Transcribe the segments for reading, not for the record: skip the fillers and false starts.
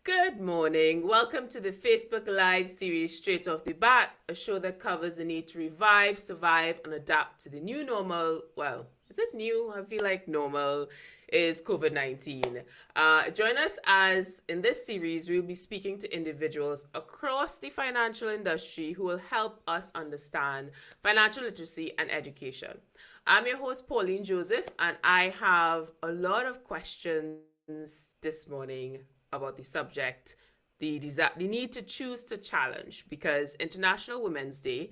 Good morning. Welcome to the Facebook Live series Straight Off the Bat, a show that covers the need to revive, survive, and adapt to the new normal. Well, is it new? I feel like normal is COVID-19. Join us as in this series, we'll be speaking to individuals across the financial industry who will help us understand financial literacy and education. I'm your host, Pauline Joseph, and I have a lot of questions this morning about the subject, the need to choose to challenge, because International Women's Day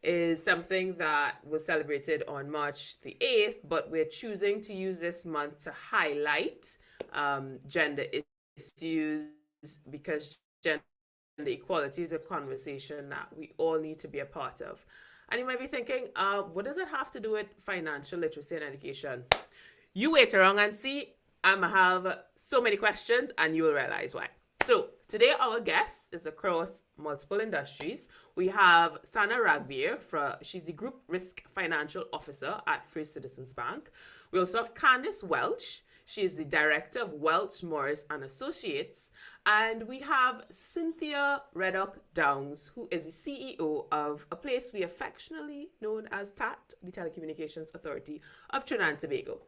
is something that was celebrated on March the 8th, but we're choosing to use this month to highlight gender issues, because gender equality is a conversation that we all need to be a part of. And you might be thinking, what does it have to do with financial literacy and education? You wait around and see. I'm going to have so many questions and you will realize why. So today our guest is across multiple industries. We have Sana Ragbir, she's the Group Risk Financial Officer at First Citizens Bank. We also have Candice Welch. She is the Director of Welch, Morris and Associates. And we have Cynthia Reddock-Downes, who is the CEO of a place we affectionately known as TAT, the Telecommunications Authority of Trinidad and Tobago.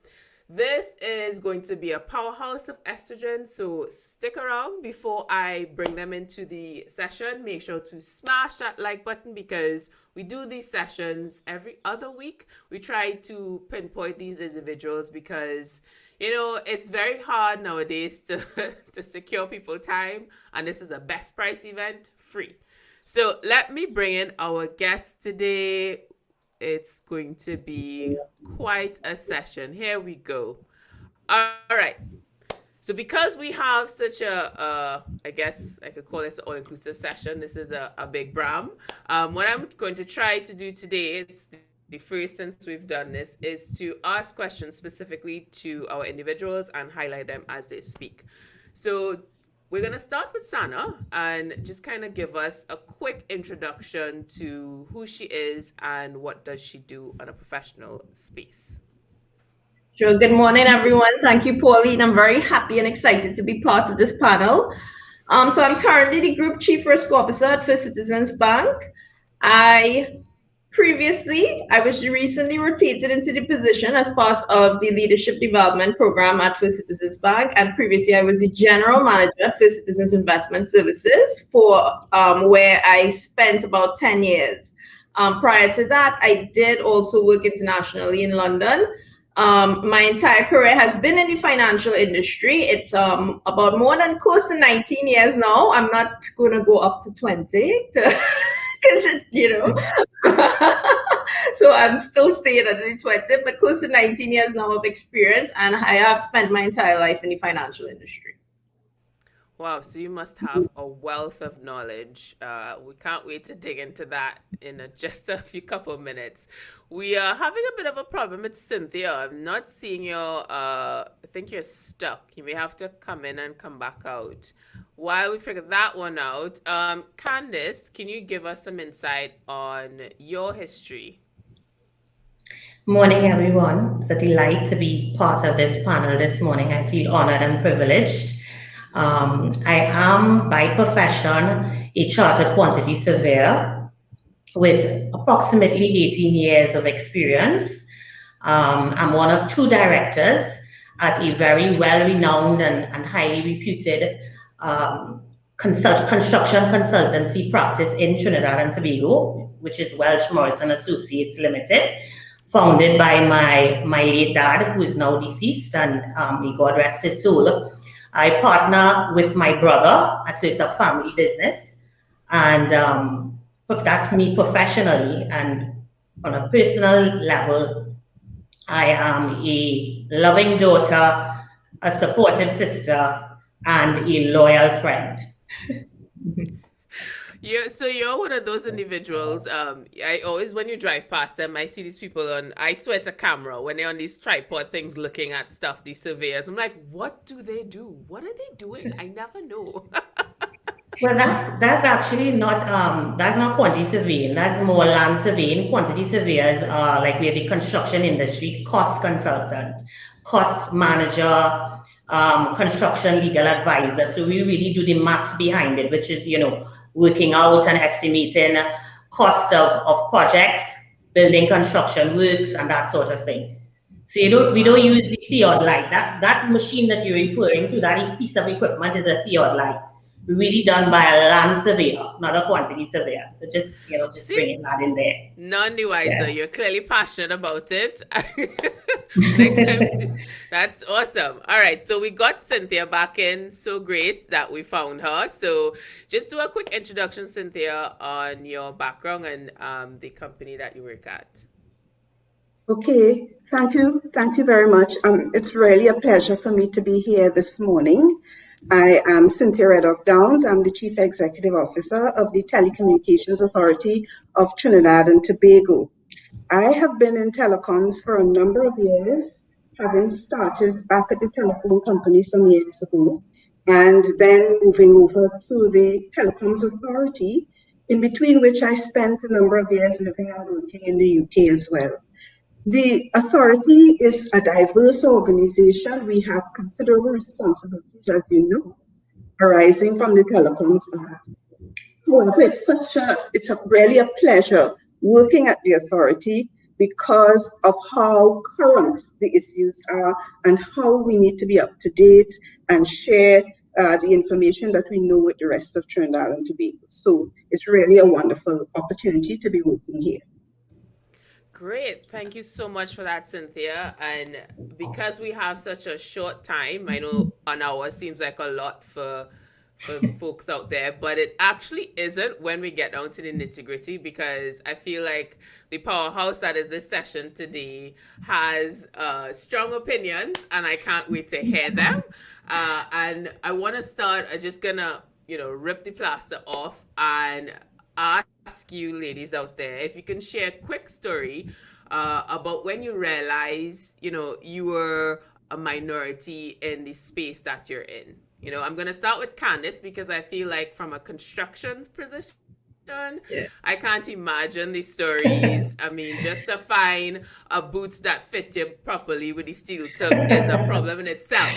This is going to be a powerhouse of estrogen, so stick around. Before I bring them into the session, make sure to smash that like button, because we do these sessions every other week. We try to pinpoint these individuals because, you know, it's very hard nowadays to, to secure people time, and this is a best price event, free. So let me bring in our guest today. It's going to be quite a session. Here we go. All right. So because we have such I guess I could call this an all-inclusive session. This is a big Bram. What I'm going to try to do today, it's the first since we've done this, is to ask questions specifically to our individuals and highlight them as they speak. So we're going to start with Sana and just kind of give us a quick introduction to who she is and what does she do on a professional space. Sure. Good morning, everyone. Thank you, Pauline. I'm very happy and excited to be part of this panel. So I'm currently the Group Chief Risk Officer at First Citizens Bank. I was recently rotated into the position as part of the Leadership Development Program at First Citizens Bank, and previously I was the General Manager at First Citizens Investment Services, where I spent about 10 years. Prior to that, I did also work internationally in London. My entire career has been in the financial industry. It's about more than close to 19 years now. I'm not going to go up to 20 because, so I'm still staying at the 20, but close to 19 years now of experience, and I have spent my entire life in the financial industry. Wow, so you must have a wealth of knowledge. We can't wait to dig into that in just a few couple of minutes. We are having a bit of a problem with Cynthia. I'm not seeing your, I think you're stuck. You may have to come in and come back out. While we figure that one out, Candice, can you give us some insight on your history? Morning, everyone. It's a delight to be part of this panel this morning. I feel honored and privileged. I am, by profession, a chartered quantity surveyor with approximately 18 years of experience. I'm one of two directors at a very well-renowned and highly reputed construction consultancy practice in Trinidad and Tobago, which is Welch, Morris and Associates Limited, founded by my late dad, who is now deceased, and may God rest his soul. I partner with my brother, so it's a family business, and that's me professionally. And on a personal level, I am a loving daughter, a supportive sister, and a loyal friend. So you're one of those individuals. I always, when you drive past them, I see these people on, I swear it's a camera, when they're on these tripod things looking at stuff, these surveyors. I'm like, what do they do? What are they doing? I never know. Well, that's actually not that's not quantity surveying. That's more land surveying. Quantity surveyors are like we're the construction industry cost consultant, cost manager, construction legal advisor. So we really do the maths behind it, which is, working out and estimating cost of projects, building construction works, and that sort of thing. So we don't use the theodolite. That machine that you're referring to, that piece of equipment is a theodolite, really done by a land surveyor, not a quantity surveyor. So just bringing that in there. None the wiser. Yeah. You're clearly passionate about it. Next time, that's awesome. All right, so we got Cynthia back in. So great that we found her. So just do a quick introduction, Cynthia, on your background and the company that you work at. Okay, thank you very much. It's really a pleasure for me to be here this morning. I am Cynthia Reddock-Downes. I'm the Chief Executive Officer of the Telecommunications Authority of Trinidad and Tobago. I have been in telecoms for a number of years, having started back at the telephone company some years ago, and then moving over to the Telecoms Authority, in between which I spent a number of years living and working in the UK as well. The authority is a diverse organization. We have considerable responsibilities, as you know, arising from the Telecoms Act. However, it's really a pleasure working at the authority because of how current the issues are and how we need to be up to date and share the information that we know with the rest of Trinidad and Tobago. So it's really a wonderful opportunity to be working here. Great. Thank you so much for that, Cynthia. And because we have such a short time, I know an hour seems like a lot for folks out there, but it actually isn't when we get down to the nitty-gritty, because I feel like the powerhouse that is this session today has strong opinions, and I can't wait to hear them. And I want to start, I'm just gonna, rip the plaster off and ask you ladies out there if you can share a quick story about when you realize, you were a minority in the space that you're in. I'm going to start with Candice, because I feel like from a construction position, I can't imagine the stories. I mean, just to find a boots that fit you properly with the steel toe is a problem in itself.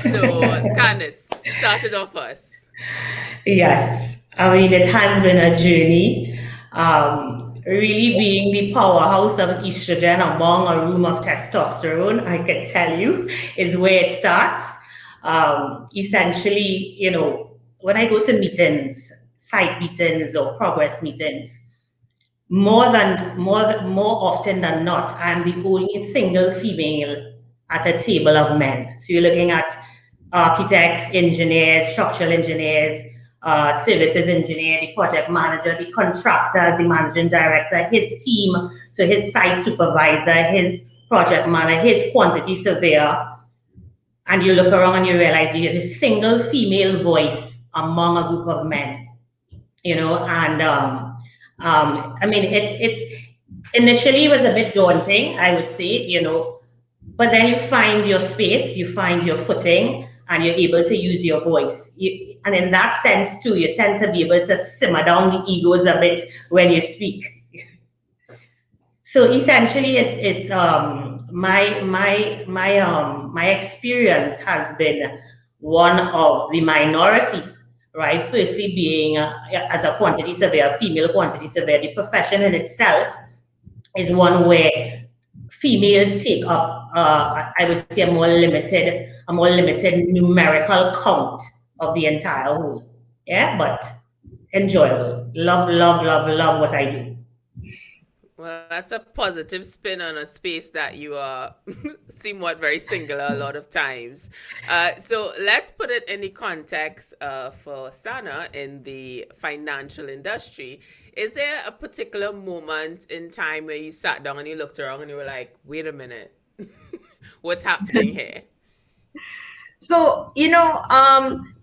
So Candice, start it off us. Yes, I mean, it has been a journey. Really being the powerhouse of estrogen among a room of testosterone, I can tell you, is where it starts. Essentially, when I go to meetings, site meetings or progress meetings, more often than not, I'm the only single female at a table of men. So you're looking at architects, engineers, structural engineers, services engineer, the project manager, the contractors, the managing director, his team, so his site supervisor, his project manager, his quantity surveyor. And you look around and you realize you're the single female voice among a group of men, and I mean, it's initially was a bit daunting, I would say, but then you find your space, you find your footing, and you're able to use your voice. And in that sense too, you tend to be able to simmer down the egos a bit when you speak. So essentially, it's my experience has been one of the minority, right? Firstly, being as a quantity surveyor, female quantity surveyor, the profession in itself is one where females take up, I would say, a more limited numerical count of the entire whole. Yeah, but enjoyable. Love what I do. Well, that's a positive spin on a space that you are somewhat very singular a lot of times. So let's put it in the context for Sana in the financial industry. Is there a particular moment in time where you sat down and you looked around and you were like, wait a minute, what's happening here? So,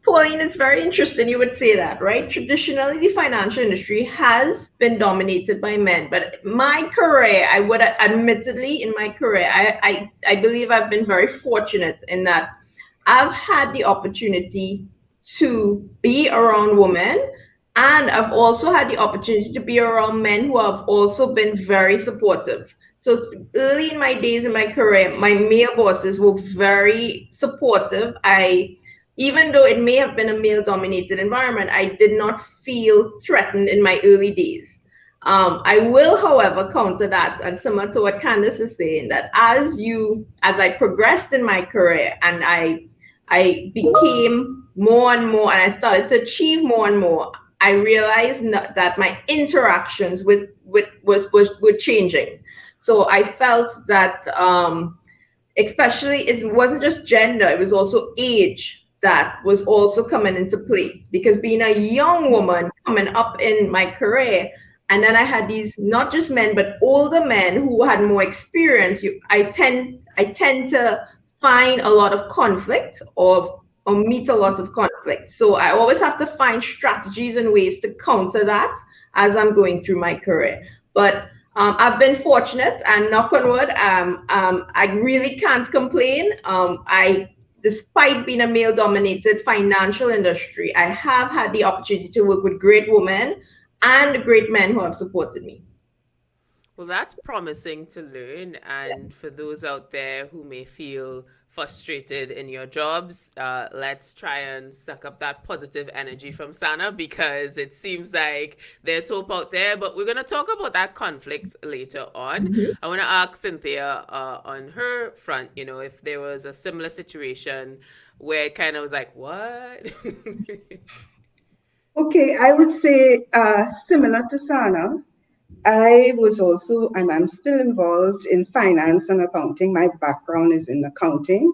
Pauline, it's very interesting you would say that, right? Traditionally, the financial industry has been dominated by men, but my career, I would admittedly, in my career, I believe I've been very fortunate in that I've had the opportunity to be around women, and I've also had the opportunity to be around men who have also been very supportive. So early in my days in my career, my male bosses were very supportive. Even though it may have been a male-dominated environment, I did not feel threatened in my early days. I will, however, counter that, and similar to what Candice is saying, that as I progressed in my career and I became more and more, and I started to achieve more and more, I realized that my interactions were changing. So I felt that, especially, it wasn't just gender; it was also age that was also coming into play. Because being a young woman coming up in my career, and then I had these not just men but older men who had more experience. I tend to find a lot of conflict or meet a lot of conflict. So I always have to find strategies and ways to counter that as I'm going through my career. But I've been fortunate, and knock on wood, I really can't complain. Despite being a male-dominated financial industry, I have had the opportunity to work with great women and great men who have supported me. Well, that's promising to learn. And for those out there who may feel frustrated in your jobs, let's try and suck up that positive energy from Sana, because it seems like there's hope out there. But we're going to talk about that conflict later on. I want to ask Cynthia on her front, if there was a similar situation where it kind of was like, what? Okay, I would say similar to Sana. I was also, and I'm still involved in finance and accounting. My background is in accounting.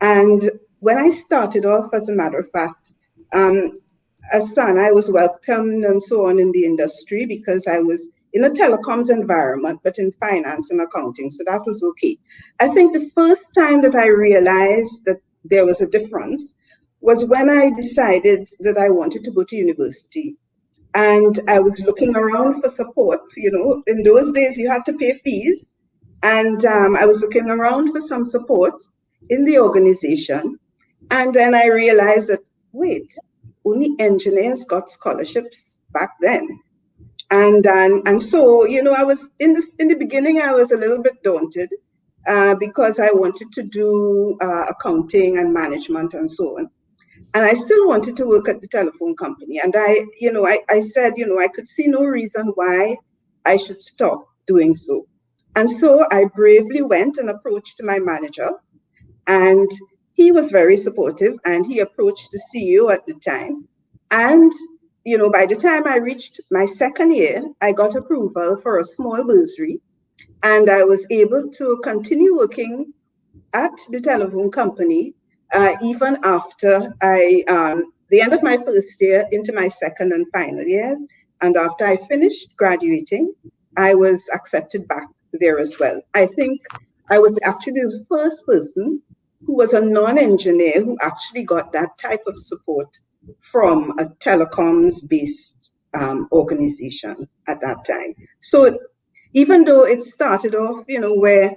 And when I started off, as a matter of fact, as Sana, I was welcomed and so on in the industry because I was in a telecoms environment, but in finance and accounting. So that was okay. I think the first time that I realized that there was a difference was when I decided that I wanted to go to university. And I was looking around for support. In those days you had to pay fees. And I was looking around for some support in the organization. And then I realized that, wait, only engineers got scholarships back then. And so, I was in the beginning, I was a little bit daunted because I wanted to do accounting and management and so on. And I still wanted to work at the telephone company. And I said, I could see no reason why I should stop doing so. And so I bravely went and approached my manager, and he was very supportive, and he approached the CEO at the time. And, by the time I reached my second year, I got approval for a small bursary, and I was able to continue working at the telephone company even after the end of my first year into my second and final years. And after I finished graduating, I was accepted back there as well. I think I was actually the first person who was a non-engineer who actually got that type of support from a telecoms-based organization at that time. So even though it started off, where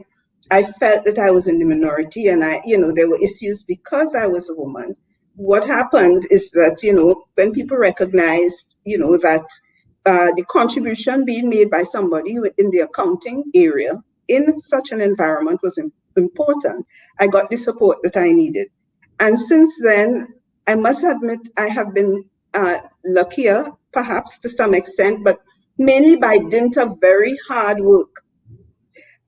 I felt that I was in the minority and there were issues because I was a woman. What happened is that, when people recognized, that the contribution being made by somebody in the accounting area in such an environment was important, I got the support that I needed. And since then, I must admit, I have been luckier, perhaps to some extent, but mainly by dint of very hard work.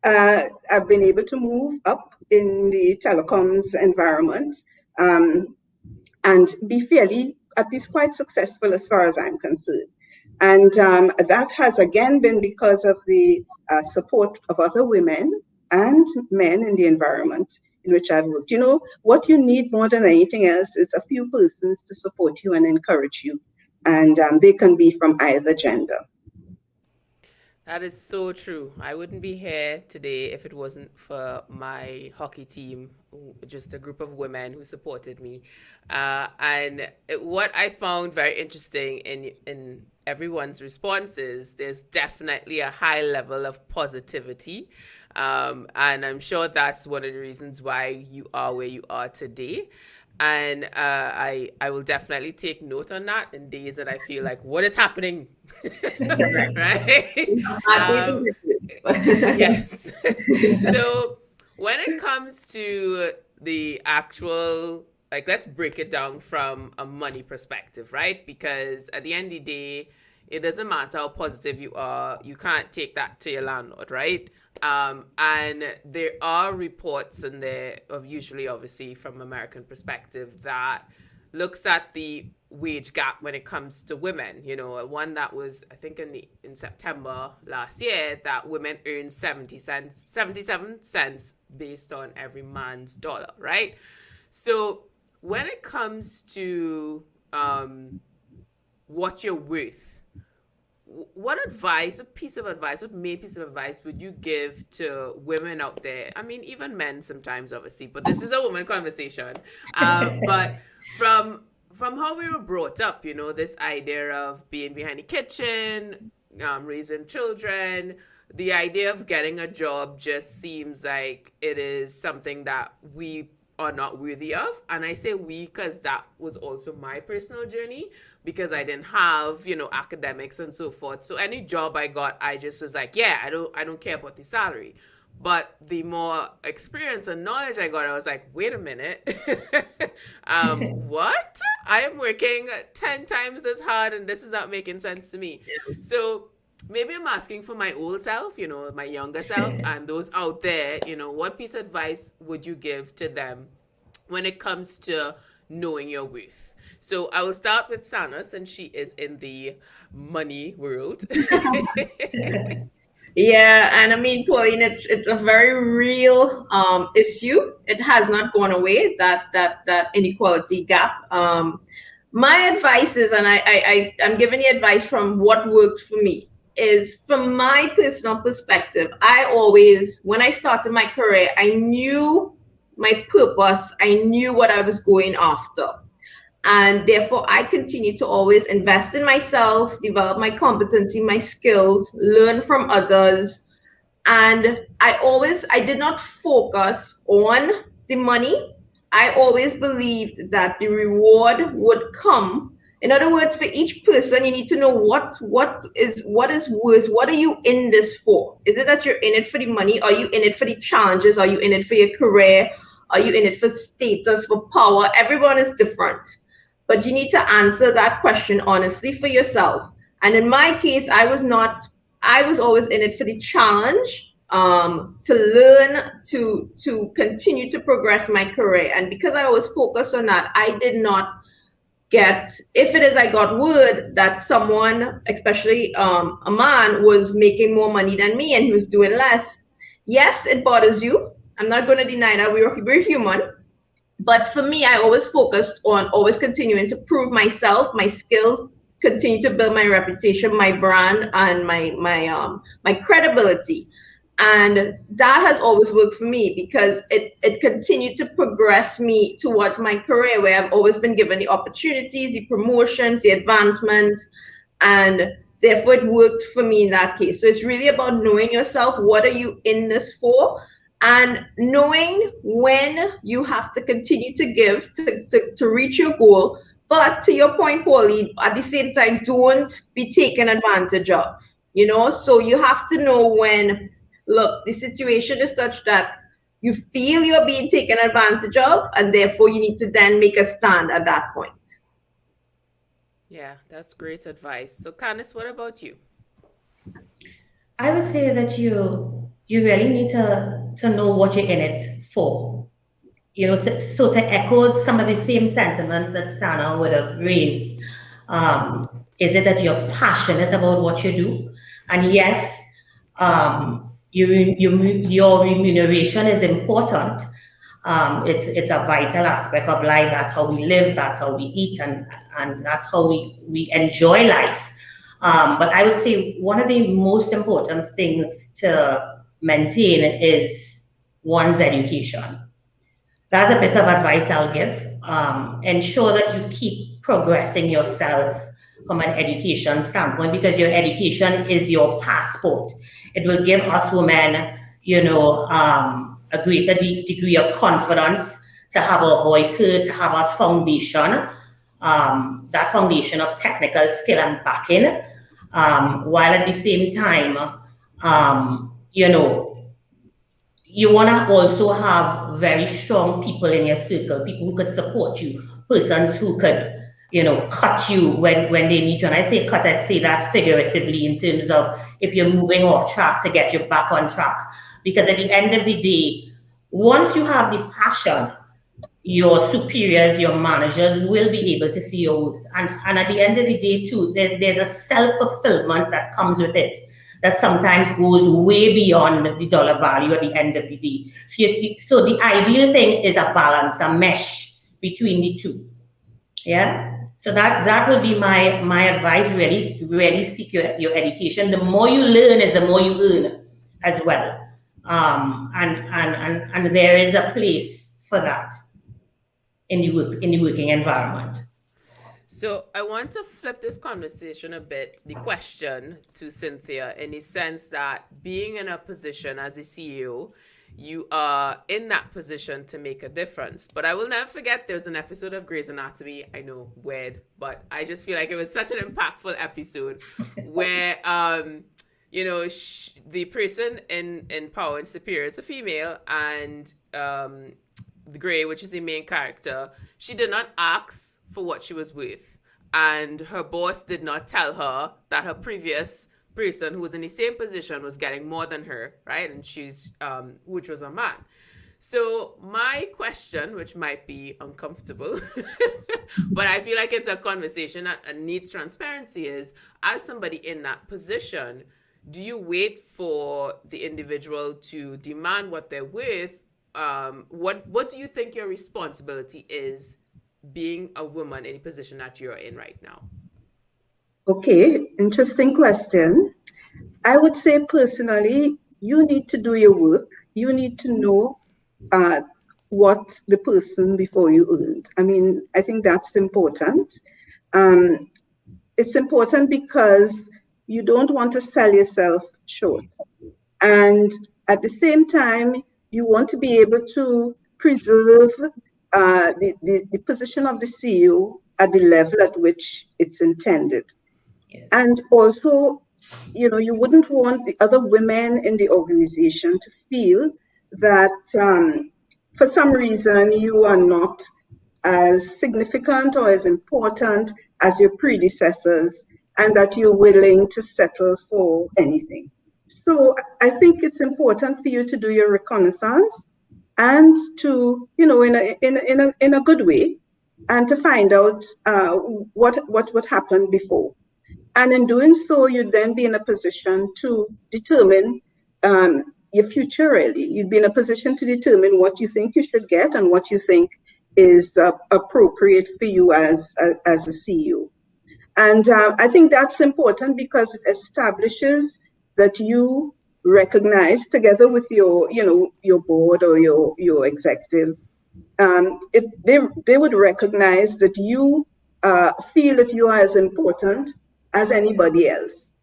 I've been able to move up in the telecoms environment and be fairly, at least quite successful as far as I'm concerned. And that has again been because of the support of other women and men in the environment in which I've worked. What you need more than anything else is a few persons to support you and encourage you. And they can be from either gender. That is so true. I wouldn't be here today if it wasn't for my hockey team, just a group of women who supported me. What I found very interesting in everyone's responses, there's definitely a high level of positivity. And I'm sure that's one of the reasons why you are where you are today. And I will definitely take note on that in days that I feel like, what is happening? Right? Yes. So when it comes to the actual, like, let's break it down from a money perspective, right? Because at the end of the day, it doesn't matter how positive you are, you can't take that to your landlord, right? And there are reports in there of, usually obviously from American perspective, that looks at the wage gap when it comes to women. You know, one that was, I think, in September last year, that women earn 77 cents based on every man's dollar, right? So when it comes to what you're worth, what main piece of advice would you give to women out there? I mean, even men sometimes, obviously, but this is a woman conversation. But from how we were brought up, you know, this idea of being behind the kitchen, raising children, the idea of getting a job just seems like it is something that we are not worthy of. And I say we because that was also my personal journey, because I didn't have, you know, academics and so forth. So any job I got, I just was like, yeah, I don't care about the salary. But the more experience and knowledge I got, I was like, wait a minute. What? I am working 10 times as hard and this is not making sense to me. So maybe I'm asking for my old self, you know, my younger self, and those out there, you know, what piece of advice would you give to them when it comes to knowing your worth? So I will start with Sana, since she is in the money world. Yeah, and I mean, Pauline, it's a very real issue. It has not gone away, that inequality gap. My advice is, and I'm giving you advice from what worked for me, is from my personal perspective. I always, when I started my career, I knew my purpose. I knew what I was going after. And therefore, I continue to always invest in myself, develop my competency, my skills, learn from others. And I did not focus on the money. I always believed that the reward would come. In other words, for each person, you need to know what is worth. What are you in this for? Is it that you're in it for the money? Are you in it for the challenges? Are you in it for your career? Are you in it for status, for power? Everyone is different. But you need to answer that question honestly for yourself. And in my case, I was always in it for the challenge, to learn, to continue to progress my career. And because I was focused on that, I did not get, if it is, I got word that someone, especially a man, was making more money than me and he was doing less. Yes, it bothers you. I'm not going to deny that. We're human. But for me, I always focused on always continuing to prove myself, my skills, continue to build my reputation, my brand, and my credibility. And that has always worked for me because it continued to progress me towards my career, where I've always been given the opportunities, the promotions, the advancements, and therefore it worked for me in that case. So it's really about knowing yourself. What are you in this for? And knowing when you have to continue to give to reach your goal. But to your point, Pauline, at the same time, don't be taken advantage of, you know? So you have to know when, look, the situation is such that you feel you're being taken advantage of, and therefore you need to then make a stand at that point. Yeah, that's great advice. So Candice, what about you? I would say that you really need to know what you're in it for. You know, so to echo some of the same sentiments that Sana would have raised, is it that you're passionate about what you do? And yes, your remuneration is important. It's a vital aspect of life. That's how we live, that's how we eat, and that's how we enjoy life. But I would say one of the most important things to maintain is one's education. That's a bit of advice I'll give. Ensure that you keep progressing yourself from an education standpoint, because your education is your passport. It will give us women, you know, a greater degree of confidence to have our voice heard, to have our foundation, that foundation of technical skill and backing, while at the same time you know, you want to also have very strong people in your circle, people who could support you, persons who could, cut you when they need to. And I say cut, I say that figuratively in terms of if you're moving off track to get you back on track. Because at the end of the day, once you have the passion, your superiors, your managers will be able to see your worth. And at the end of the day, too, there's a self-fulfillment that comes with it that sometimes goes way beyond the dollar value at the end of the day. So the ideal thing is a balance, a mesh between the two. Yeah. So that will be my advice. Really seek your education. The more you learn is the more you earn as well. And there is a place for that in the working environment. So I want to flip this conversation a bit, the question to Cynthia, in the sense that being in a position as a CEO, you are in that position to make a difference. But I will never forget there was an episode of Grey's Anatomy, I know, weird, but I just feel like it was such an impactful episode where, the person in power and superior is a female, and the Grey, which is the main character, she did not ask for what she was worth. And her boss did not tell her that her previous person who was in the same position was getting more than her, right? And she's, which was a man. So my question, which might be uncomfortable, but I feel like it's a conversation that needs transparency, is as somebody in that position, do you wait for the individual to demand what they're worth? What do you think your responsibility is being a woman in the position that you're in right now? Okay, interesting question. I would say personally, you need to do your work. You need to know what the person before you earned. I mean, I think that's important. It's important because you don't want to sell yourself short. And at the same time, you want to be able to preserve the position of the CEO at the level at which it's intended. Yes. And also, you wouldn't want the other women in the organization to feel that for some reason you are not as significant or as important as your predecessors, and that you're willing to settle for anything. So I think it's important for you to do your reconnaissance and to, in a good way, and to find out what happened before. And in doing so, you'd then be in a position to determine your future, really. You'd be in a position to determine what you think you should get and what you think is appropriate for you as a CEO. And I think that's important because it establishes that you recognize, together with your board or your executive, they would recognize that you feel that you are as important as anybody else,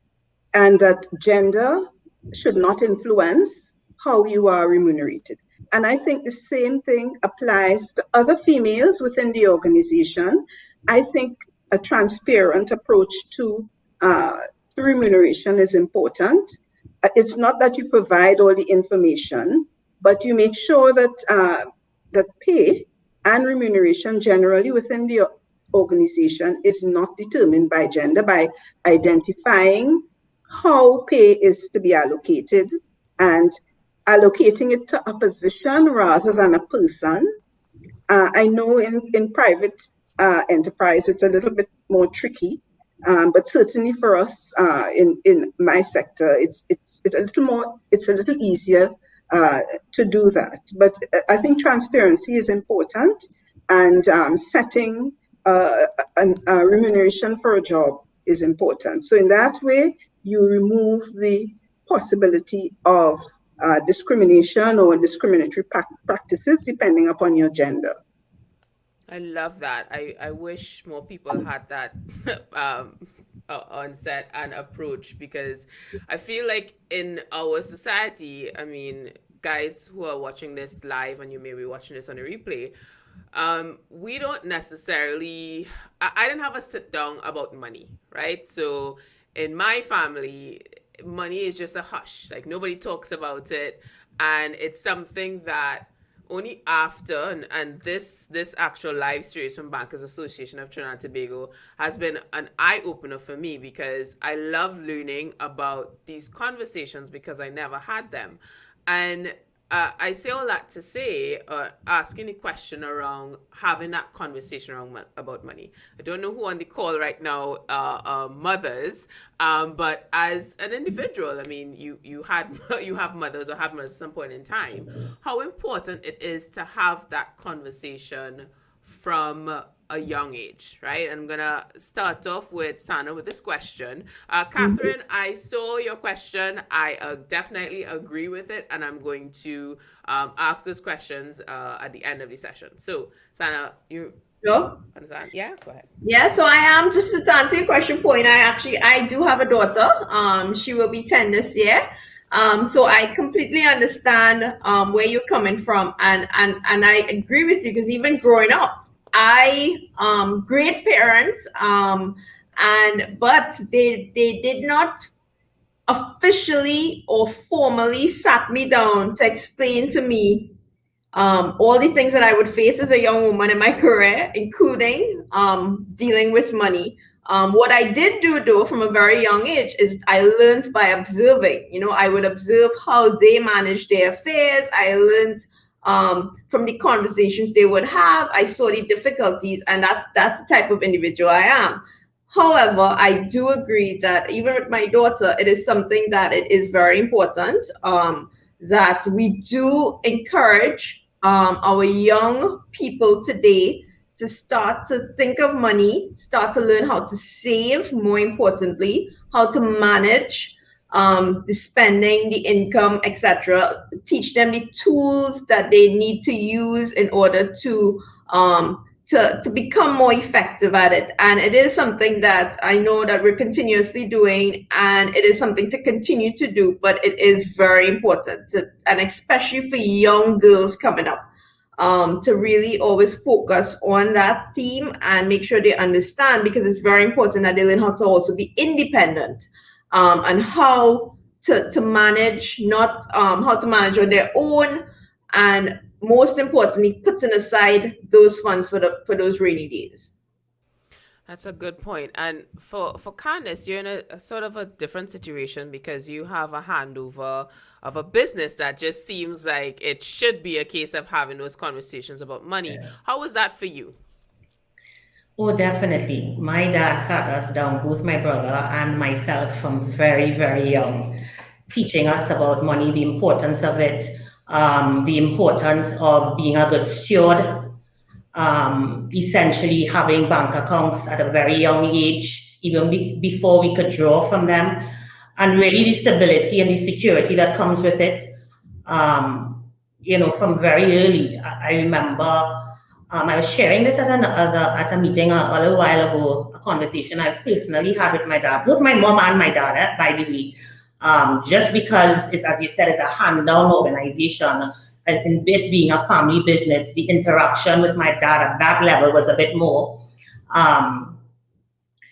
and that gender should not influence how you are remunerated. And I think the same thing applies to other females within the organization. I think a transparent approach to remuneration is important. It's not that you provide all the information, but you make sure that that pay and remuneration generally within the organization is not determined by gender, by identifying how pay is to be allocated and allocating it to a position rather than a person. I know in private enterprise it's a little bit more tricky, but certainly for us in my sector, it's a little easier to do that. But I think transparency is important, and setting a remuneration for a job is important. So in that way, you remove the possibility of discrimination or discriminatory practices depending upon your gender. I love that. I wish more people had that onset and approach, because I feel like in our society, I mean, guys who are watching this live and you may be watching this on a replay, we don't necessarily, I didn't have a sit down about money, right? So in my family, money is just a hush. Like nobody talks about it, and it's something that only after and this actual live series from Bankers Association of Trinidad and Tobago has been an eye opener for me, because I love learning about these conversations because I never had them. And I say all that to say, asking a question around having that conversation about money. I don't know who on the call right now are mothers, but as an individual, I mean, you have mothers or have mothers at some point in time. How important it is to have that conversation from a young age, right? I'm gonna start off with Sana with this question. Catherine, I saw your question. I definitely agree with it, and I'm going to ask those questions at the end of the session. So, Sana, you Sure. understand? Yeah, go ahead. Yeah, so I am, just to answer your question point, I do have a daughter. She will be 10 this year. So I completely understand where you're coming from, and I agree with you, because even growing up, great parents, but they did not officially or formally sat me down to explain to me all the things that I would face as a young woman in my career, including dealing with money. What I did do, though, from a very young age is I learned by observing. I would observe how they manage their affairs. I learned from the conversations they would have. I saw the difficulties, and that's the type of individual I am. However, I do agree that even with my daughter, it is something that it is very important that we do encourage our young people today to start to think of money, start to learn how to save, more importantly, how to manage the spending, the income, etc. Teach them the tools that they need to use in order to become more effective at it. And it is something that I know that we're continuously doing, and it is something to continue to do, but it is very important and especially for young girls coming up, to really always focus on that theme and make sure they understand, because it's very important that they learn how to also be independent, and how to manage, not how to manage on their own, and most importantly, putting aside those funds for those rainy days. That's a good point. And for Candice, you're in a sort of a different situation, because you have a handover of a business that just seems like it should be a case of having those conversations about money. Yeah. How was that for you? Oh, definitely. My dad sat us down, both my brother and myself, from very, very young, teaching us about money, the importance of it, the importance of being a good steward, essentially having bank accounts at a very young age, even before we could draw from them, and really the stability and the security that comes with it. From very early, I remember I was sharing this at a meeting a little while ago, a conversation I personally had with my dad, both my mom and my dad, by the way, just because it's, as you said, it's a hand-down organization. And it being a family business, the interaction with my dad at that level was a bit more, and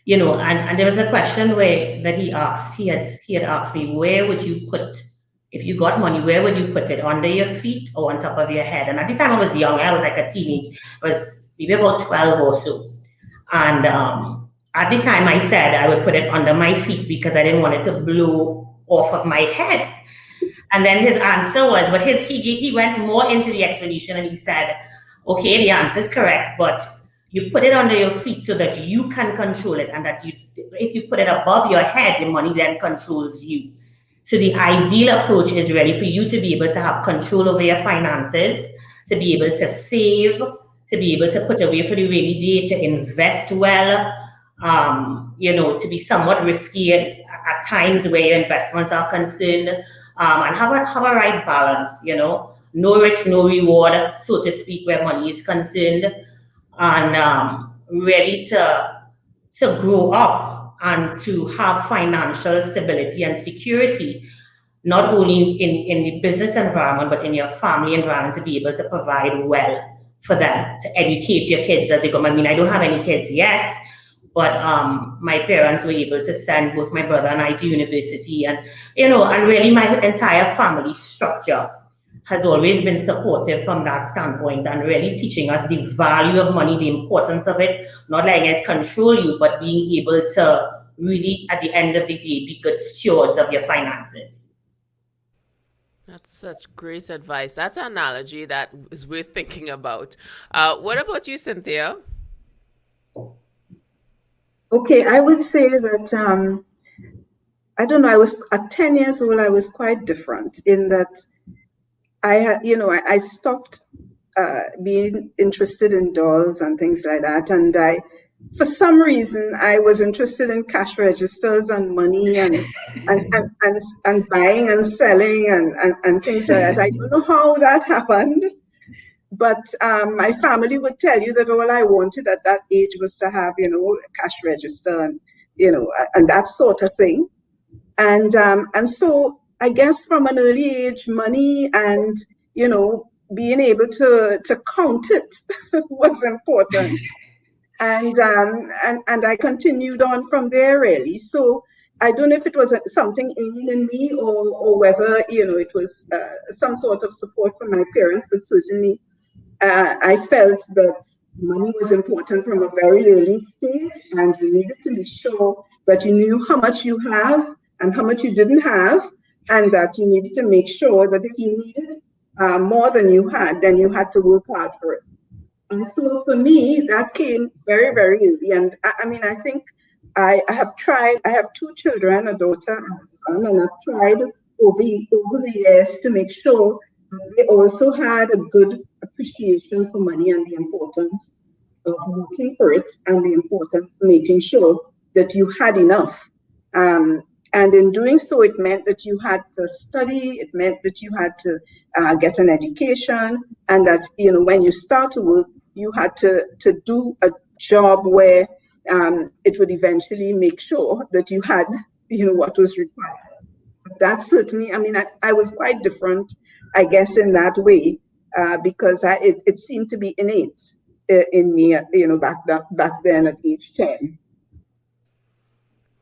there was a question that he asked. He had asked me, where would you put, if you got money, where would you put it, under your feet or on top of your head? And at the time I was young, I was like a teenage, I was maybe about 12 or so. And at the time I said I would put it under my feet because I didn't want it to blow off of my head. And then his answer was, but he went more into the explanation, and he said, okay, the answer is correct, but you put it under your feet so that you can control it, and that if you put it above your head, the money then controls you. So the ideal approach is really for you to be able to have control over your finances, to be able to save, to be able to put away for the rainy day, to invest well, to be somewhat risky at times where your investments are concerned. And have a right balance, no risk, no reward, so to speak, where money is concerned, and really to grow up and to have financial stability and security, not only in the business environment, but in your family environment, to be able to provide well for them, to educate your kids as they go. I mean, I don't have any kids yet, but my parents were able to send both my brother and I to university, and and really my entire family structure has always been supportive from that standpoint, and really teaching us the value of money, the importance of it, not letting it control you, but being able to really, at the end of the day, be good stewards of your finances. That's such great advice. That's an analogy that is worth thinking about. What about you, Cynthia? Okay, I would say that I don't know. I was at 10 years old. I was quite different in that I had, I stopped being interested in dolls and things like that, and for some reason, I was interested in cash registers and money and buying and selling and things like that. I don't know how that happened, but my family would tell you that all I wanted at that age was to have, a cash register and, and that sort of thing. And so I guess from an early age, money and, being able to count it was important. And I continued on from there really. So I don't know if it was something in me or whether, it was some sort of support from my parents, but certainly I felt that money was important from a very early stage, and you needed to be sure that you knew how much you have and how much you didn't have, and that you needed to make sure that if you needed more than you had, then you had to work hard for it. And so for me, that came very, very easy. And I mean, I think I have tried, I have two children, a daughter and a son, and I've tried over the years to make sure they also had a good appreciation for money and the importance of working for it and the importance of making sure that you had enough. And in doing so, it meant that you had to study, it meant that you had to get an education, and that, when you start to work, you had to do a job where it would eventually make sure that you had, what was required. That's certainly, I mean, I was quite different, I guess, in that way, because it seemed to be innate in me, back then at age 10.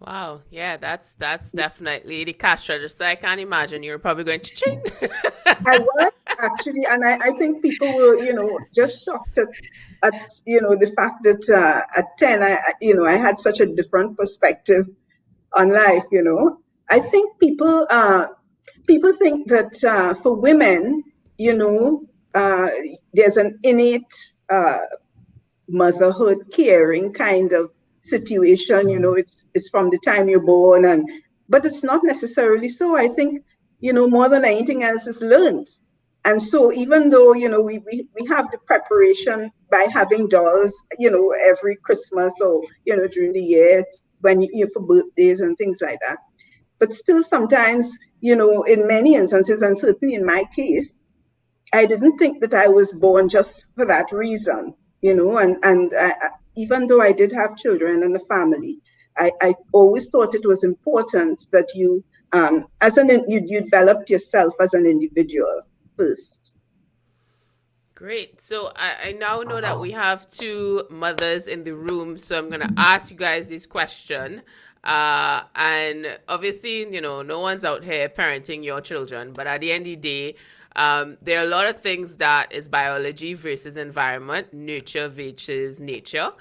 Wow, yeah, that's definitely the cash register. I can't imagine you're probably going to ching. I was actually, and I think people were, just shocked at the fact that at 10, I had such a different perspective on life. I think people think that for women, there's an innate motherhood caring kind of situation. It's from the time you're born, but it's not necessarily so. I think more than anything else is learned. And so even though we have the preparation by having dolls every Christmas or during the year, it's when for birthdays and things like that, but still sometimes in many instances, and certainly in my case, I didn't think that I was born just for that reason, and even though I did have children and a family, I always thought it was important that you, you developed yourself as an individual first. Great. So I now know that we have two mothers in the room. So I'm going to ask you guys this question. And obviously, no one's out here parenting your children. But at the end of the day, there are a lot of things that is biology versus environment, nurture versus nature.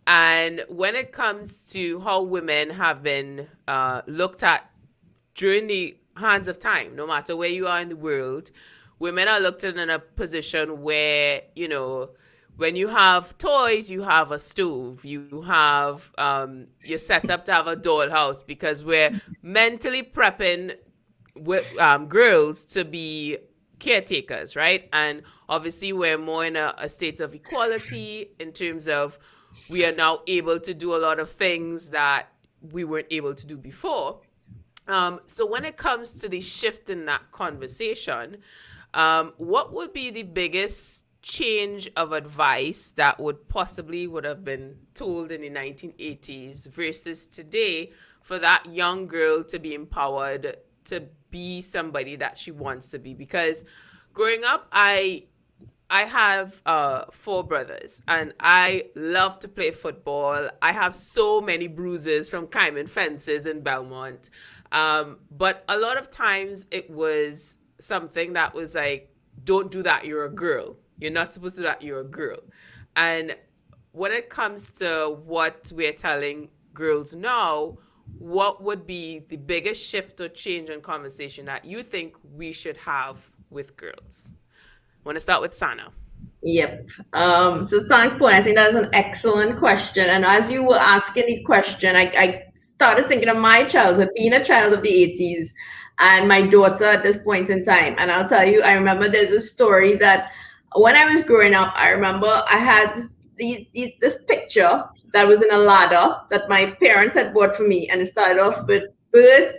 And when it comes to how women have been looked at during the hands of time, no matter where you are in the world, women are looked at in a position where, when you have toys, you have a stove, you have, you're set up to have a dollhouse, because we're mentally prepping girls to be caretakers, right? And obviously we're more in a state of equality in terms of we are now able to do a lot of things that we weren't able to do before. So when it comes to the shift in that conversation, what would be the biggest change of advice that would have been told in the 1980s versus today for that young girl to be empowered to be somebody that she wants to be? Because growing up, I I have 4 brothers, and I love to play football. I have so many bruises from climbing fences in Belmont. But a lot of times it was something that was like, don't do that, you're a girl. You're not supposed to do that, you're a girl. And when it comes to what we're telling girls now, what would be the biggest shift or change in conversation that you think we should have with girls? I want to start with Sana. Yep. So thanks, Paul. I think that's an excellent question. And as you were asking the question, I started thinking of my childhood, being a child of the 80s, and my daughter at this point in time. And I'll tell you, I remember there's a story that when I was growing up, I remember I had this picture that was in a ladder that my parents had bought for me. And it started off with birth,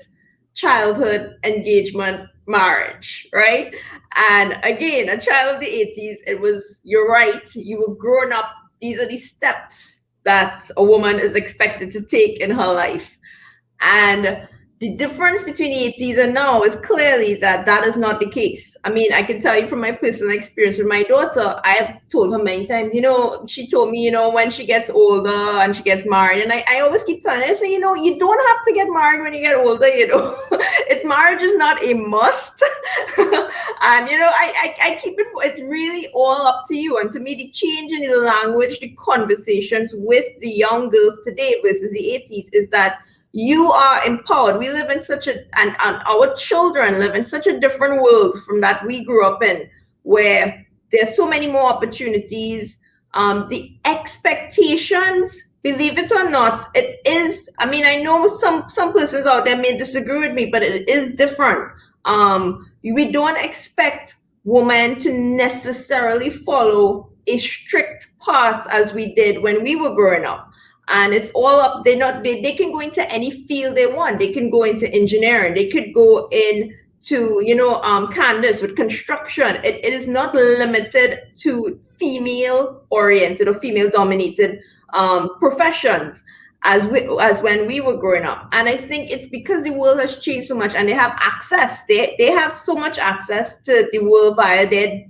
childhood, engagement, marriage, right? And again, a child of the 80s, it was, you're right, you were growing up. These are the steps that a woman is expected to take in her life. And the difference between the 80s and now is clearly that that is not the case. I mean, I can tell you from my personal experience with my daughter, I have told her many times, she told me, when she gets older and she gets married, and I always keep telling her, I say, you don't have to get married when you get older, it's marriage is not a must. And, I keep it, it's really all up to you. And to me, the change in the language, the conversations with the young girls today versus the 80s is that you are empowered. We live in and our children live in such a different world from that we grew up in, where there's so many more opportunities. The expectations, believe it or not, it is, I know some persons out there may disagree with me, but it is different. We don't expect women to necessarily follow a strict path as we did when we were growing up. And it's all up. They can go into any field they want. They can go into engineering. They could go into, Candice with construction. It is not limited to female oriented or female dominated professions as when we were growing up. And I think it's because the world has changed so much, and they have access. They have so much access to the world via their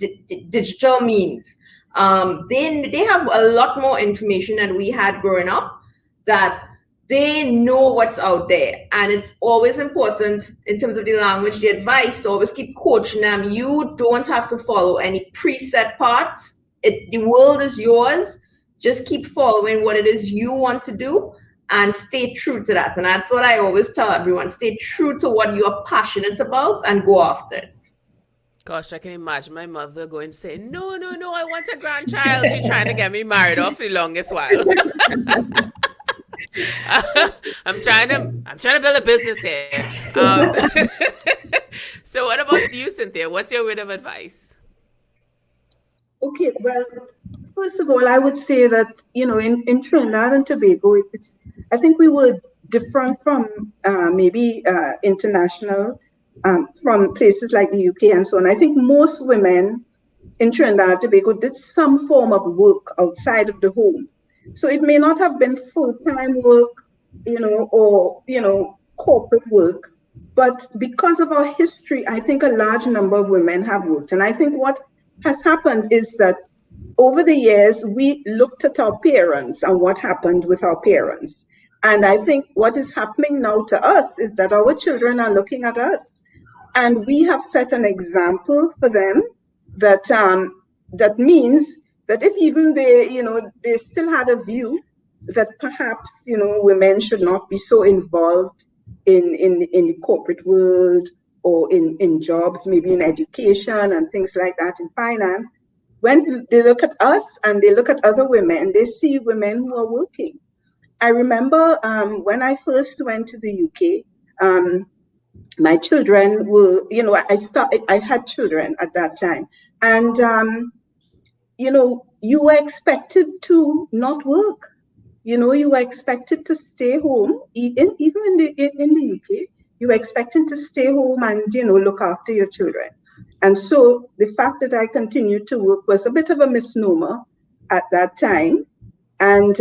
digital means. They have a lot more information than we had growing up, that they know what's out there. And it's always important in terms of the language, the advice, to always keep coaching them. You don't have to follow any preset path. The world is yours. Just keep following what it is you want to do and stay true to that. And that's what I always tell everyone. Stay true to what you are passionate about and go after it. Gosh, I can imagine my mother going to say, no, I want a grandchild. She's trying to get me married off the longest while. I'm trying to build a business here. So what about you, Cynthia? What's your word of advice? Okay, well, first of all, I would say that, in Trinidad and Tobago, I think we were different from maybe international, from places like the UK and so on. I think most women in Trinidad and Tobago did some form of work outside of the home. So it may not have been full-time work, or, corporate work, but because of our history, I think a large number of women have worked. And I think what has happened is that over the years, we looked at our parents and what happened with our parents. And I think what is happening now to us is that our children are looking at us, and we have set an example for them that means that if even they still had a view that perhaps, women should not be so involved in the corporate world or in jobs, maybe in education and things like that, in finance, when they look at us and they look at other women, they see women who are working. I remember when I first went to the UK, my children were, I had children at that time. And, you were expected to not work. You were expected to stay home, even in the UK, you were expected to stay home and, look after your children. And so the fact that I continued to work was a bit of a misnomer at that time. And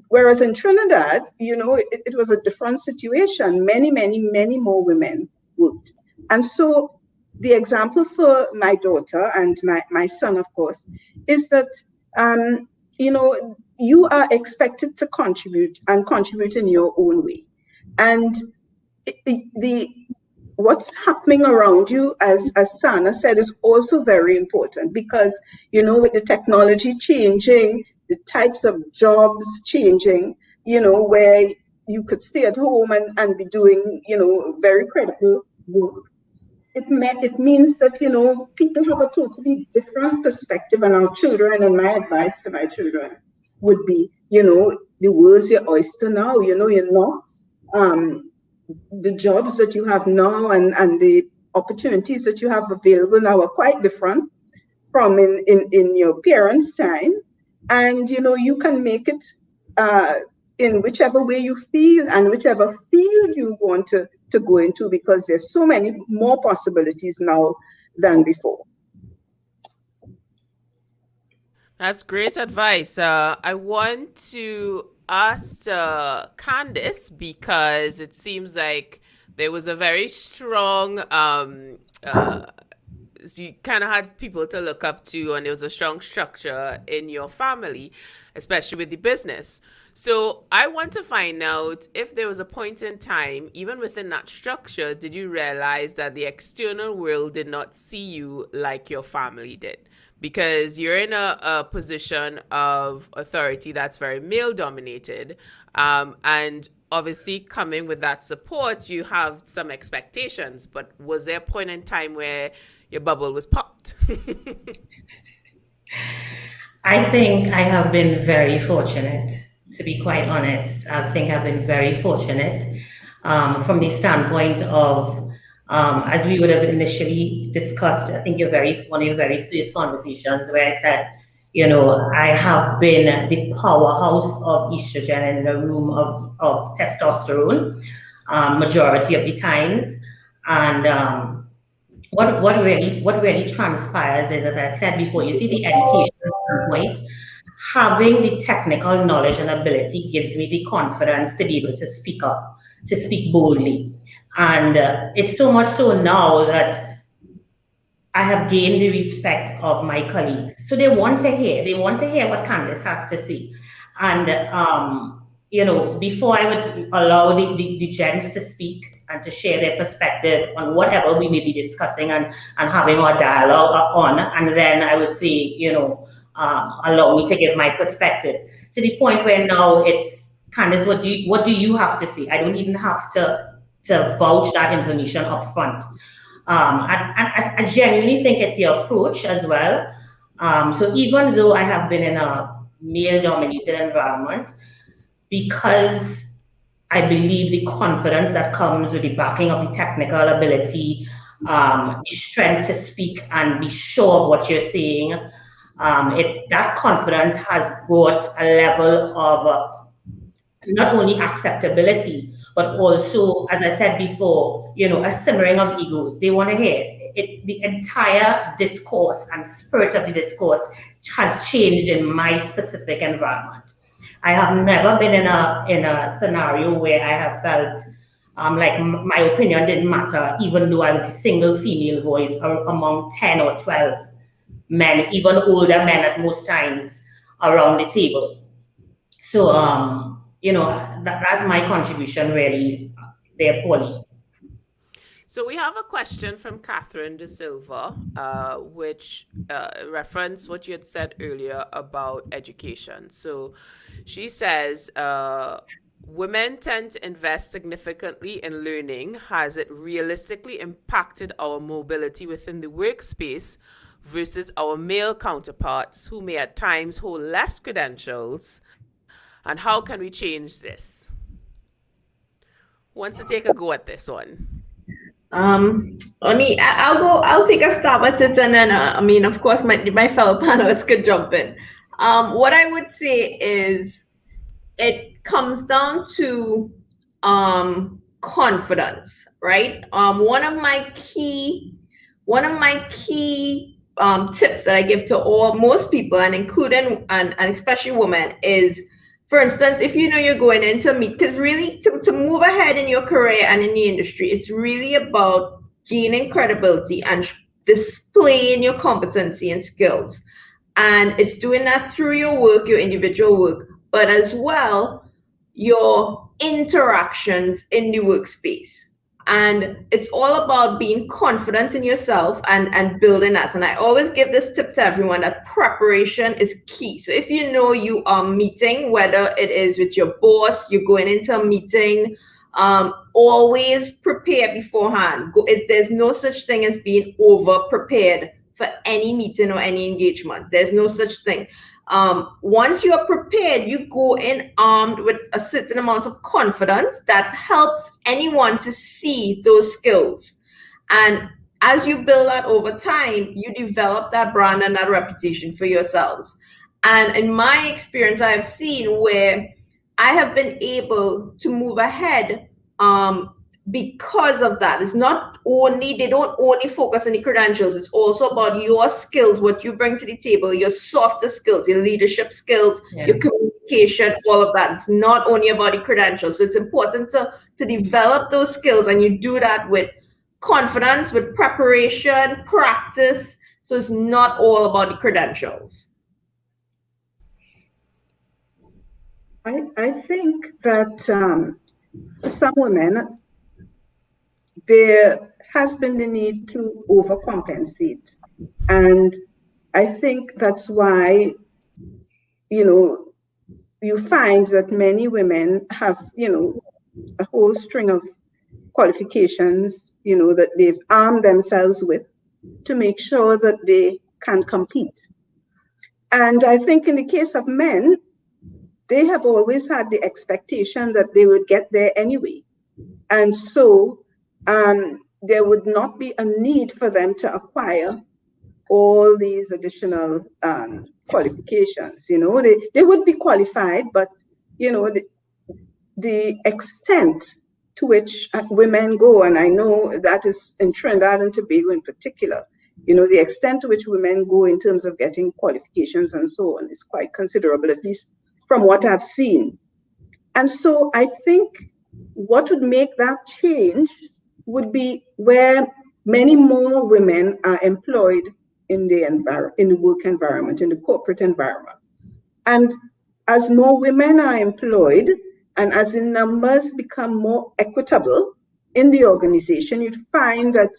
whereas in Trinidad, it was a different situation. Many, many, many more women worked. And so the example for my daughter and my son, of course, is that, you know, you are expected to contribute and contribute in your own way. And what's happening around you, as Sana said, is also very important, because, you know, with the technology changing, the types of jobs changing, you know, where you could stay at home and be doing, you know, very critical work. It means that, you know, people have a totally different perspective on our children, and my advice to my children would be, you know, the world's your oyster now. You know, you're not, the jobs that you have now and the opportunities that you have available now are quite different from in your parents' time. And, you know, you can make it in whichever way you feel and whichever field you want to go into, because there's so many more possibilities now than before. That's great advice. I want to ask Candice, because it seems like there was a very strong, so you kind of had people to look up to, and there was a strong structure in your family, especially with the business. So I want to find out if there was a point in time, even within that structure, did you realize that the external world did not see you like your family did? Because you're in a position of authority that's very male dominated. And obviously coming with that support, you have some expectations. But was there a point in time where your bubble was popped? I think I have been very fortunate, to be quite honest. I think I've been very fortunate from the standpoint of, as we would have initially discussed, I think one of your very first conversations, where I said, you know, I have been the powerhouse of estrogen in the room of testosterone, majority of the times. And what really transpires is, as I said before, you see the education standpoint. Having the technical knowledge and ability gives me the confidence to be able to speak up, to speak boldly. And it's so much so now that I have gained the respect of my colleagues. So they want to hear what Candice has to say. And, you know, before I would allow the gents to speak and to share their perspective on whatever we may be discussing and having our dialogue on, and then I would say, you know, allow me to give my perspective, to the point where now it's, Candice, what do you have to say? I don't even have to vouch that information up front. I genuinely think it's the approach as well. So even though I have been in a male-dominated environment, because I believe the confidence that comes with the backing of the technical ability, the strength to speak and be sure of what you're saying, that confidence has brought a level of not only acceptability, but also, as I said before, you know, a simmering of egos. They want to hear it. The entire discourse and spirit of the discourse has changed in my specific environment. I have never been in a scenario where I have felt like my opinion didn't matter, even though I was a single female voice among 10 or 12 men, even older men at most times, around the table. So, you know, that's my contribution really there, Pauline. So we have a question from Catherine De Silva, which referenced what you had said earlier about education. So she says, women tend to invest significantly in learning. Has it realistically impacted our mobility within the workspace versus our male counterparts who may at times hold less credentials? And how can we change this? Who wants to take a go at this one? I'll take a stab at it, and then I mean, of course, my fellow panelists could jump in. What I would say is it comes down to confidence, right? One of my key tips that I give to most people, and including and especially women, is, for instance, if you know you're going in to meet, because really to move ahead in your career and in the industry, it's really about gaining credibility and displaying your competency and skills. And it's doing that through your work, your individual work, but as well, your interactions in the workspace. And it's all about being confident in yourself and building that. And I always give this tip to everyone that preparation is key. So if you know you are meeting, whether it is with your boss, you're going into a meeting, always prepare beforehand. There's no such thing as being over prepared for any meeting or any engagement. There's no such thing. Once you are prepared, you go in armed with a certain amount of confidence that helps anyone to see those skills. And as you build that over time, you develop that brand and that reputation for yourselves. And in my experience, I have seen where I have been able to move ahead because of that. It's not only, they don't only focus on the credentials, it's also about your skills, what you bring to the table, your softer skills, your leadership skills, your communication, all of that. It's not only about the credentials. So it's important to develop those skills, and you do that with confidence, with preparation, practice. So it's not all about the credentials. I think that for some women, there has been the need to overcompensate. And I think that's why, you find that many women have, a whole string of qualifications, that they've armed themselves with to make sure that they can compete. And I think in the case of men, they have always had the expectation that they would get there anyway. And so there would not be a need for them to acquire all these additional qualifications. They would be qualified, but, the extent to which women go, and I know that is in Trinidad and Tobago in particular, the extent to which women go in terms of getting qualifications and so on is quite considerable, at least from what I've seen. And so I think what would make that change would be where many more women are employed in the work environment, in the corporate environment. And as more women are employed, and as the numbers become more equitable in the organization, you'd find that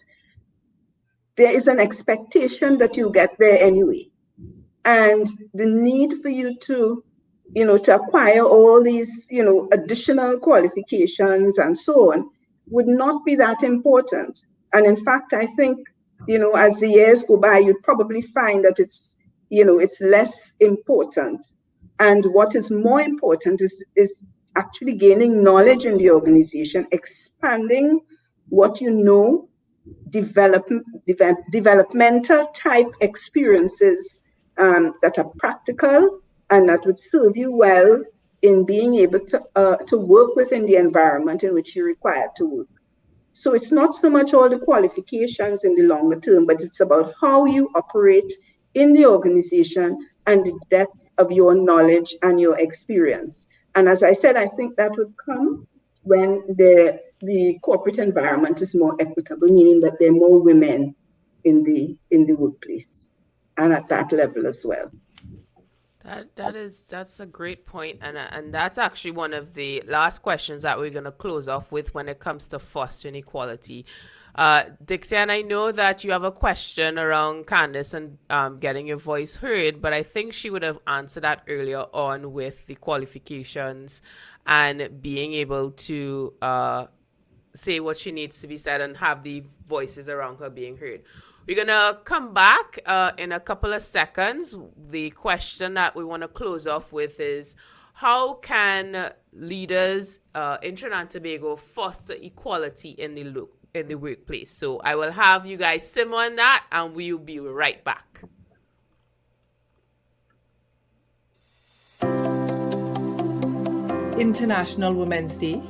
there is an expectation that you get there anyway. And the need for you to acquire all these, additional qualifications and so on would not be that important. And in fact, I think, as the years go by, you'd probably find that it's less important. And what is more important is actually gaining knowledge in the organization, expanding what you know, developmental type experiences that are practical and that would serve you well in being able to work within the environment in which you're required to work. So it's not so much all the qualifications in the longer term, but it's about how you operate in the organization and the depth of your knowledge and your experience. And as I said, I think that would come when the corporate environment is more equitable, meaning that there are more women in the workplace and at that level as well. That's a great point, and that's actually one of the last questions that we're going to close off with when it comes to fostering equality. Dixie, and I know that you have a question around Candice and getting your voice heard, but I think she would have answered that earlier on with the qualifications and being able to say what she needs to be said and have the voices around her being heard. We're going to come back in a couple of seconds. The question that we want to close off with is, how can leaders in Trinidad and Tobago foster equality in the workplace? So I will have you guys simmer on that, and we will be right back. International Women's Day.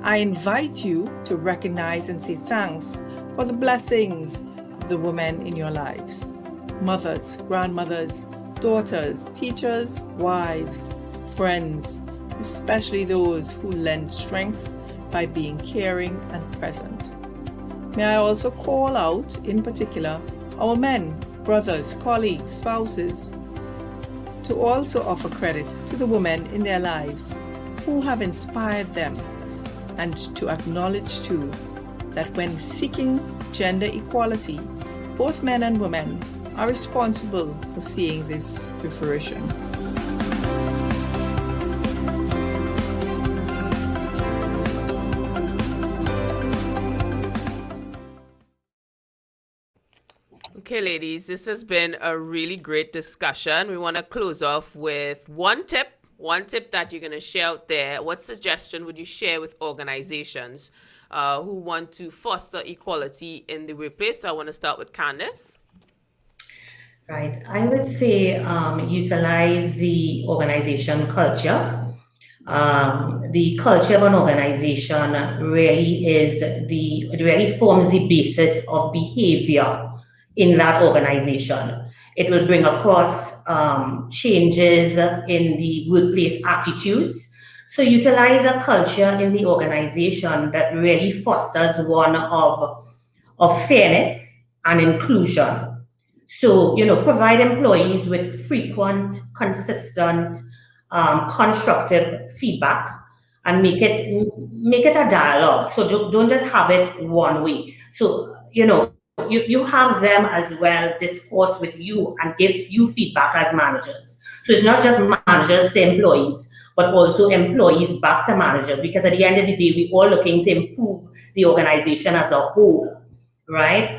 I invite you to recognize and say thanks for the blessings of the women in your lives. Mothers, grandmothers, daughters, teachers, wives, friends, especially those who lend strength by being caring and present. May I also call out, in particular, our men, brothers, colleagues, spouses, to also offer credit to the women in their lives who have inspired them, and to acknowledge too that when seeking gender equality, both men and women are responsible for seeing this to fruition. Okay, ladies, this has been a really great discussion. We want to close off with one tip that you're going to share out there. What suggestion would you share with organizations who want to foster equality in the workplace? So I want to start with Candice. Right. I would say utilize the organization culture. The culture of an organization really forms the basis of behavior in that organization. It will bring across changes in the workplace attitudes. So utilize a culture in the organization that really fosters one of fairness and inclusion. So, provide employees with frequent, consistent, constructive feedback, and make it a dialogue. So don't just have it one way. So, you have them as well discourse with you and give you feedback as managers. So it's not just managers to employees, but also employees back to managers, because at the end of the day, we're all looking to improve the organization as a whole, right?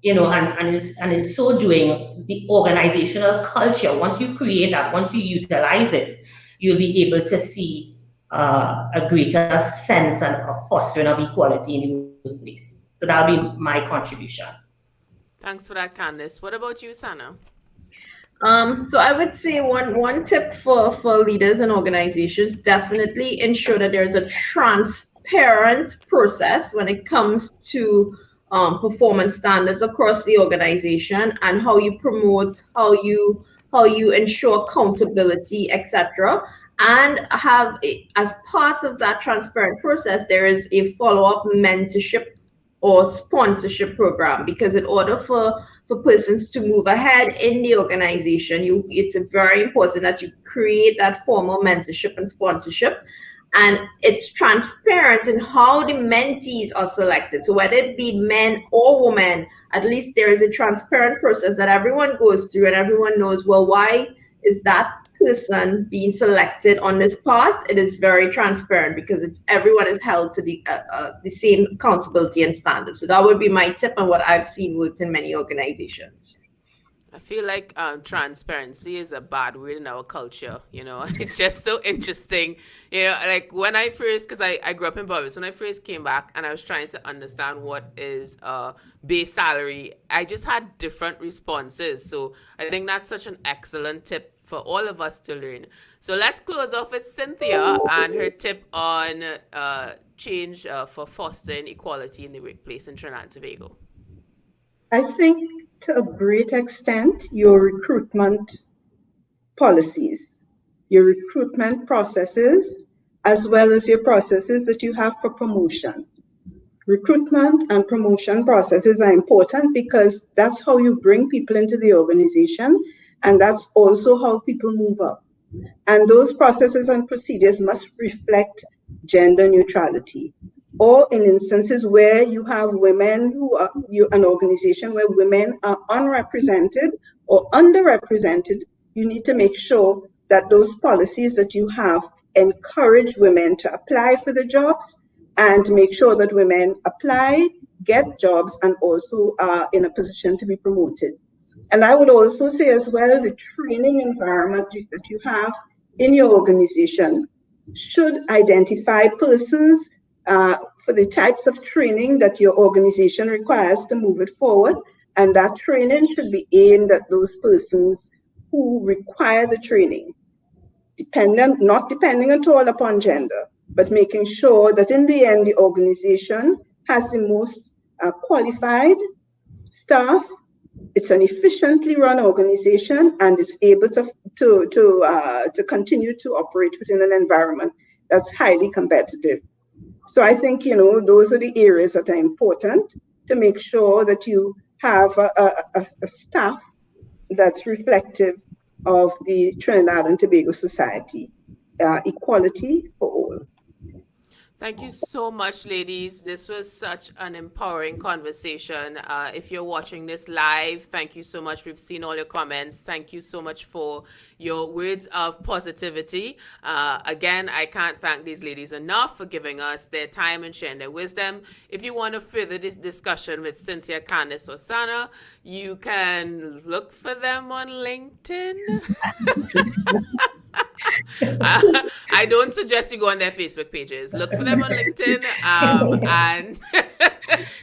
And in so doing, the organizational culture, once you create that, once you utilize it, you'll be able to see a greater sense of fostering of equality in the workplace. So that'll be my contribution. Thanks for that, Candice. What about you, Sana? So I would say one tip for leaders and organizations, definitely ensure that there's a transparent process when it comes to performance standards across the organization, and how you promote, how you ensure accountability, etc. And have, as part of that transparent process, there is a follow-up mentorship or sponsorship program, because in order for persons to move ahead in the organization, it's very important that you create that formal mentorship and sponsorship, and it's transparent in how the mentees are selected. So whether it be men or women, at least there is a transparent process that everyone goes through, and everyone knows, well, why is that person being selected on this path? It is very transparent, because everyone is held to the same accountability and standards. So that would be my tip, and what I've seen worked in many organizations. I feel like transparency is a bad word in our culture. It's just so interesting. Like when I first, because I grew up in Barbados, when I first came back and I was trying to understand what is base salary, I just had different responses. So I think that's such an excellent tip for all of us to learn. So let's close off with Cynthia and her tip on change for fostering equality in the workplace in Trinidad and Tobago. I think to a great extent, your recruitment policies, your recruitment processes, as well as your processes that you have for promotion. Recruitment and promotion processes are important, because that's how you bring people into the organization, and that's also how people move up. And those processes and procedures must reflect gender neutrality. Or in instances where you have women an organization where women are unrepresented or underrepresented, you need to make sure that those policies that you have encourage women to apply for the jobs, and make sure that women apply, get jobs, and also are in a position to be promoted. And I would also say as well, the training environment that you have in your organization should identify persons for the types of training that your organization requires to move it forward. And that training should be aimed at those persons who require the training, not depending at all upon gender, but making sure that in the end, the organization has the most qualified staff. It's an efficiently run organization, and is able to continue to operate within an environment that's highly competitive. So I think, those are the areas that are important to make sure that you have a staff that's reflective of the Trinidad and Tobago society, equality for all. Thank you so much, ladies. This was such an empowering conversation. If you're watching this live, thank you so much. We've seen all your comments. Thank you so much for your words of positivity. Again, I can't thank these ladies enough for giving us their time and sharing their wisdom. If you want to further this discussion with Cynthia, Candice, or Sana, you can look for them on LinkedIn. I don't suggest you go on their Facebook pages. Look for them on LinkedIn and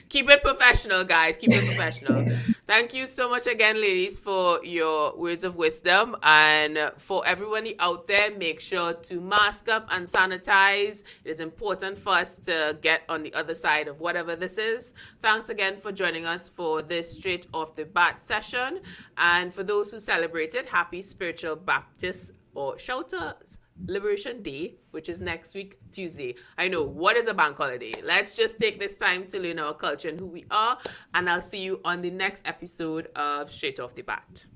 keep it professional, guys. Keep it professional. Thank you so much again, ladies, for your words of wisdom. And for everybody out there, make sure to mask up and sanitize. It is important for us to get on the other side of whatever this is. Thanks again for joining us for this Straight Off the Bat session. And for those who celebrated, happy Spiritual Baptist or Shelters Liberation Day, which is next week, Tuesday. I know, what is a bank holiday? Let's just take this time to learn our culture and who we are, and I'll see you on the next episode of Straight Off the Bat.